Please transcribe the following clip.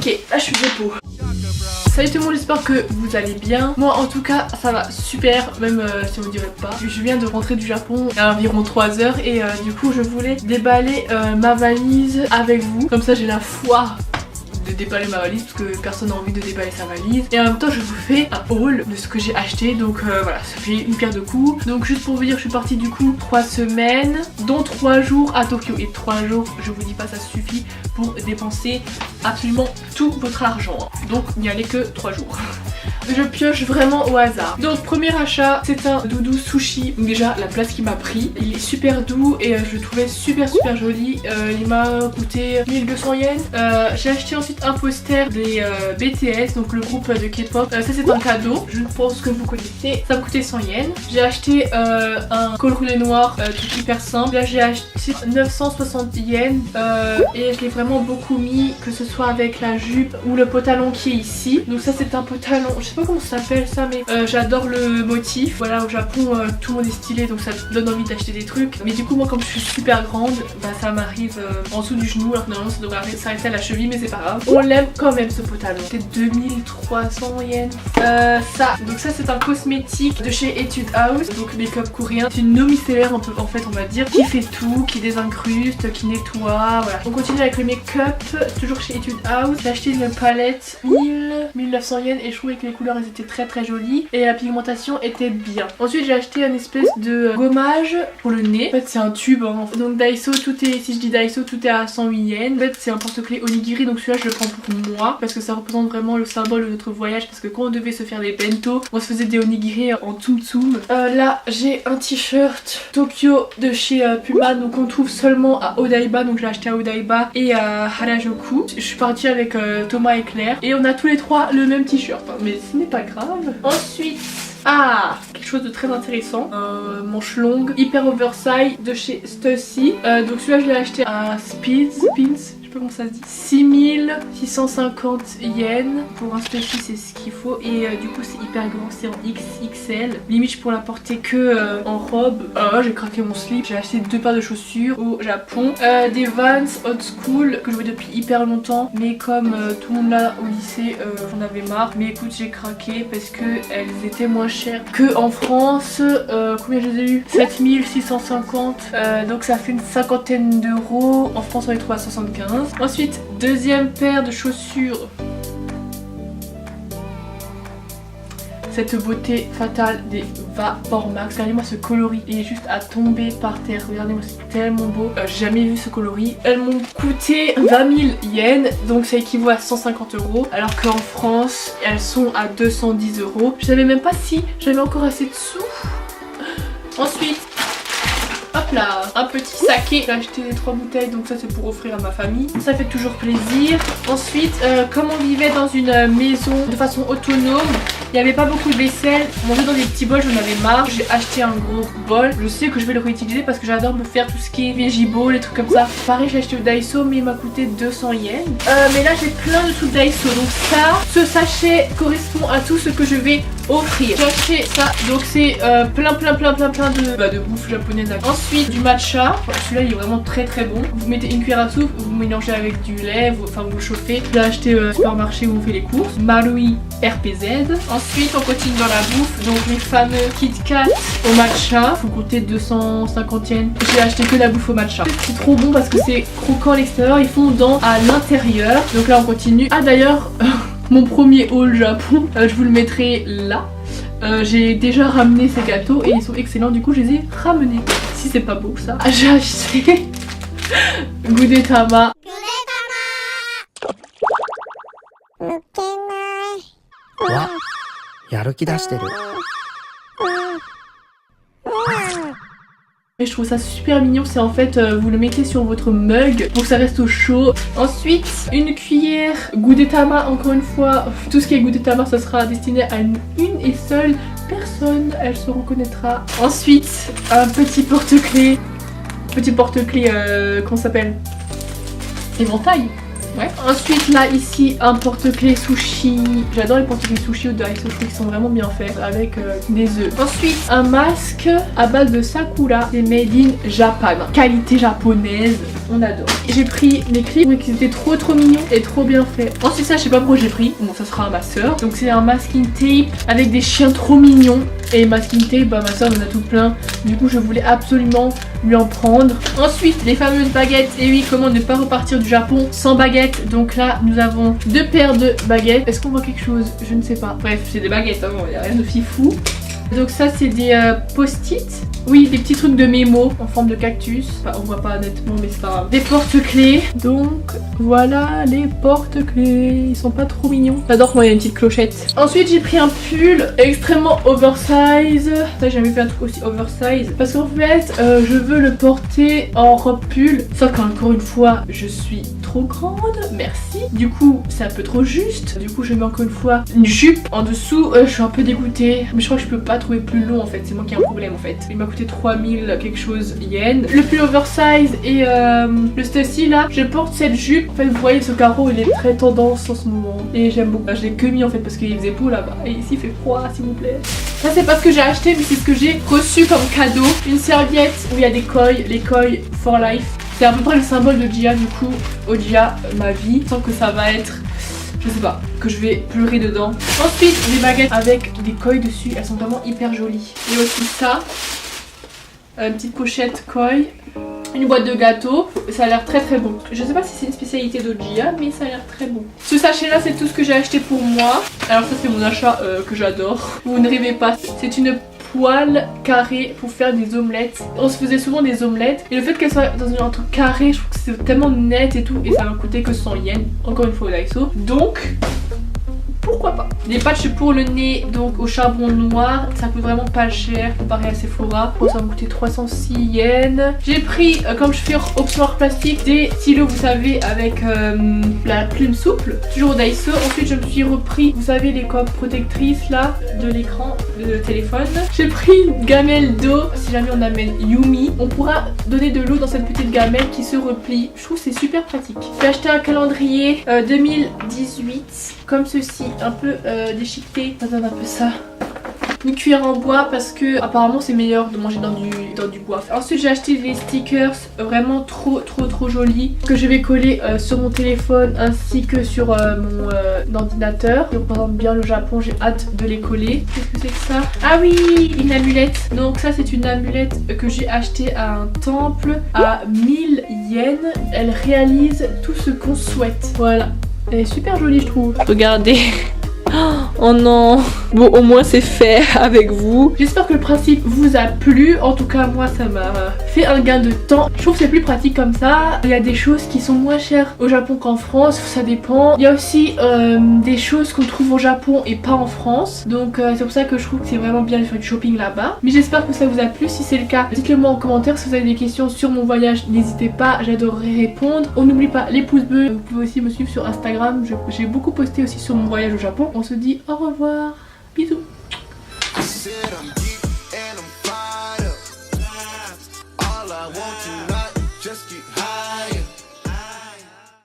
Ok, là je suis dépôt. Salut tout le monde, j'espère que vous allez bien. Moi en tout cas ça va super, même si on ne dirait pas. Je viens de rentrer du Japon il y a environ 3 heures et du coup je voulais déballer ma valise avec vous. Comme ça j'ai la foi de déballer ma valise parce que personne n'a envie de déballer sa valise. Et en même temps je vous fais un haul de ce que j'ai acheté. Donc voilà, ça fait une pierre de coups. Donc juste pour vous dire, je suis partie du coup 3 semaines, dont 3 jours à Tokyo. Et 3 jours, je vous dis pas, ça suffit pour dépenser absolument tout votre argent. Donc n'y allez que 3 jours. Je pioche vraiment au hasard. Donc premier achat, c'est un doudou sushi. Déjà la place qu'il m'a pris, il est super doux et je le trouvais super joli. Il m'a coûté 1200 yens. J'ai acheté ensuite un poster des BTS, donc le groupe de K-pop. Ça c'est un cadeau, je pense que vous connaissez. Ça m'a coûté 100 yens. J'ai acheté un col roulé noir tout hyper simple. Là j'ai acheté 960 yens et je l'ai vraiment beaucoup mis, que ce soit avec la jupe ou le pantalon qui est ici. Donc ça c'est un pantalon, je sais pas comment ça s'appelle ça, mais j'adore le motif. Voilà, au Japon tout le monde est stylé, donc ça donne envie d'acheter des trucs. Mais du coup moi comme je suis super grande, bah ça m'arrive en dessous du genou, alors que normalement ça devrait s'arrêter à la cheville, mais c'est pas grave. On l'aime quand même ce pantalon. C'est 2300 yens. Donc ça c'est un cosmétique de chez Etude House, donc make-up coréen. C'est une micellaire un peu en fait on va dire, qui fait tout, qui désincruste, qui nettoie, voilà. On continue avec le make-up, toujours chez Etude House. J'ai acheté une palette 1900 yens et je trouvais que les couleurs elles étaient très jolies et la pigmentation était bien. Ensuite j'ai acheté une espèce de gommage pour le nez. En fait c'est un tube hein. Donc Daiso, tout est, si je dis Daiso, tout est à 108 yens. En fait c'est un porte-clés onigiri, donc celui-là je le prends pour moi parce que ça représente vraiment le symbole de notre voyage, parce que quand on devait se faire des bento, on se faisait des onigiri en tsum tsum. Là j'ai un t-shirt Tokyo de chez Puma, donc on trouve seulement à Odaiba, donc je l'ai acheté à Odaiba et à Harajuku. Je suis partie avec Thomas et Claire et on a tous les trois le même t-shirt, mais ce n'est pas grave. Ensuite, quelque chose de très intéressant, manche longue, hyper oversize de chez Stussy. Donc celui-là je l'ai acheté à Spins, je sais pas comment ça se dit, 6650 yens. Pour un Stussy c'est ce qu'il faut et du coup c'est hyper grand, c'est en XXL. Limite je pourrais la porter que en robe. J'ai craqué mon slip. J'ai acheté 2 paires de chaussures au Japon. Des Vans Old School que je vois depuis hyper longtemps, mais comme tout le monde là au lycée j'en avais marre. Mais écoute j'ai craqué parce que elles étaient moins chères que en France. Combien je les ai eu? 7650, donc ça fait une cinquantaine d'euros. En France on les trouve à 75. Ensuite deuxième paire de chaussures, cette beauté fatale des Vapor Max. Regardez-moi ce coloris, il est juste à tomber par terre. Regardez-moi, c'est tellement beau. J'ai jamais vu ce coloris. Elles m'ont coûté 20 000 yens, donc ça équivaut à 150 euros. Alors qu'en France, elles sont à 210 euros. Je savais même pas si j'avais encore assez de sous. Ensuite, hop là, un petit saké. J'ai acheté 3 bouteilles, donc ça c'est pour offrir à ma famille. Ça fait toujours plaisir. Ensuite, comme on vivait dans une maison de façon autonome, il n'y avait pas beaucoup de vaisselle. Manger dans des petits bols, j'en avais marre. J'ai acheté un gros bol. Je sais que je vais le réutiliser parce que j'adore me faire tout ce qui est veggie bowl, les trucs comme ça. Pareil, j'ai acheté au Daiso, mais il m'a coûté 200 yens. Mais là, j'ai plein de trucs Daiso. Donc ça, ce sachet correspond à tout ce que je vais offrir. J'ai acheté ça. Donc c'est plein de bouffe japonaise. Ensuite, du matcha. Celui-là, il est vraiment très bon. Vous mettez une cuillère à soupe, vous mélangez avec du lait, vous le chauffez. J'ai acheté au supermarché où on fait les courses. Marui RPZ. Ensuite on continue dans la bouffe, donc les fameux Kit Kat au matcha, faut compter 250 yens. J'ai acheté que la bouffe au matcha. C'est trop bon parce que c'est croquant à l'extérieur et fondant à l'intérieur. Donc là on continue. D'ailleurs mon premier haul Japon, je vous le mettrai là. J'ai déjà ramené ces gâteaux et ils sont excellents, du coup je les ai ramenés. Si c'est pas beau ça. J'ai acheté Gudetama. Et je trouve ça super mignon, c'est en fait vous le mettez sur votre mug pour que ça reste au chaud. Ensuite une cuillère Gudetama, encore une fois tout ce qui est Gudetama ça sera destiné à une et seule personne, elle se reconnaîtra. Ensuite un petit porte-clés, comment ça s'appelle, éventail. Ouais. Ensuite là ici un porte-clés sushi. J'adore les porte-clés sushi au Daiso, je trouve qu'ils sont vraiment bien faits avec des œufs. Ensuite un masque à base de sakura, c'est made in Japan, qualité japonaise. on adore. J'ai pris des clips qui étaient trop mignons et trop bien faits. Ensuite ça je sais pas pourquoi j'ai pris, bon ça sera à ma soeur. Donc c'est un masking tape avec des chiens trop mignons. Et masking tape, bah ma soeur en a tout plein. Du coup je voulais absolument lui en prendre. Ensuite les fameuses baguettes. Et oui, comment ne pas repartir du Japon sans baguettes. Donc là nous avons 2 paires de baguettes. Est-ce qu'on voit quelque chose? Je ne sais pas. Bref, c'est des baguettes, hein, il n'y a rien de fifou. Donc ça c'est des post-it. Oui, des petits trucs de mémo en forme de cactus. Enfin on voit pas honnêtement mais c'est pas grave. Des porte-clés. Donc voilà les porte-clés. Ils sont pas trop mignons. J'adore quand il y a une petite clochette. Ensuite j'ai pris un pull extrêmement oversize. Ça j'ai jamais fait un truc aussi oversize. Parce qu'en fait je veux le porter en robe pull. Sauf qu'encore une fois je suis trop grande. Merci. Du coup c'est un peu trop juste. Du coup je mets encore une fois une jupe en dessous. Je suis un peu dégoûtée. Mais je crois que je peux pas trouver plus long en fait. C'est moi qui ai un problème en fait. Il m'a coûté 3000 quelque chose yens. Le pull oversize et le Stussy là. Je porte cette jupe. En fait vous voyez ce carreau il est très tendance en ce moment. Et j'aime beaucoup. Je l'ai que mis en fait parce qu'il faisait beau là-bas. Et ici il fait froid s'il vous plaît. Ça c'est pas ce que j'ai acheté mais c'est ce que j'ai reçu comme cadeau. Une serviette où il y a des koi. Les koi for life. C'est à peu près le symbole de Gia du coup. Odia ma vie. Sans que ça va être... Je sais pas, que je vais pleurer dedans. Ensuite, des baguettes avec des koi dessus. Elles sont vraiment hyper jolies. Et aussi ça. Une petite pochette koi. Une boîte de gâteaux. Ça a l'air très bon. Je sais pas si c'est une spécialité d'Odia, mais ça a l'air très bon. Ce sachet là, c'est tout ce que j'ai acheté pour moi. Alors ça, c'est mon achat que j'adore. Vous ne rêvez pas. C'est une poêle carrée pour faire des omelettes. On se faisait souvent des omelettes. Et le fait qu'elle soit dans un truc carré, je trouve que c'est tellement net et tout. Et ça m'a coûté que 100 yens. Encore une fois au Daiso. Donc... pourquoi pas. Des patchs pour le nez donc au charbon noir, ça coûte vraiment pas cher comparé à Sephora. Oh, ça m'a coûté 306 yens. J'ai pris, comme je fais option art plastique, des stylos vous savez avec la plume souple, toujours au Daiso. Ensuite je me suis repris, vous savez les coques protectrices là de l'écran de téléphone. J'ai pris une gamelle d'eau, si jamais on amène Yumi, on pourra donner de l'eau dans cette petite gamelle qui se replie. Je trouve c'est super pratique. J'ai acheté un calendrier 2018 comme ceci, un peu déchiqueté, ça donne un peu ça. Une cuillère en bois parce que apparemment c'est meilleur de manger dans du bois. Ensuite j'ai acheté des stickers vraiment trop jolis que je vais coller sur mon téléphone ainsi que sur mon ordinateur. Je représente bien le Japon, j'ai hâte de les coller. Qu'est-ce que c'est que ça? Ah oui, une amulette. Donc ça c'est une amulette que j'ai achetée à un temple à 1000 yens. Elle réalise tout ce qu'on souhaite. Voilà. Elle est super jolie je trouve. Regardez. Oh non. Bon au moins c'est fait avec vous. J'espère que le principe vous a plu. En tout cas moi ça m'a fait un gain de temps. Je trouve que c'est plus pratique comme ça. Il y a des choses qui sont moins chères au Japon qu'en France. Ça dépend. Il y a aussi des choses qu'on trouve au Japon et pas en France. Donc c'est pour ça que je trouve que c'est vraiment bien de faire du shopping là-bas. Mais j'espère que ça vous a plu. Si c'est le cas, dites-le moi en commentaire. Si vous avez des questions sur mon voyage, n'hésitez pas. J'adorerais répondre. On n'oublie pas les pouces bleus. Vous pouvez aussi me suivre sur Instagram. J'ai beaucoup posté aussi sur mon voyage au Japon. On se dit au revoir. Bisous.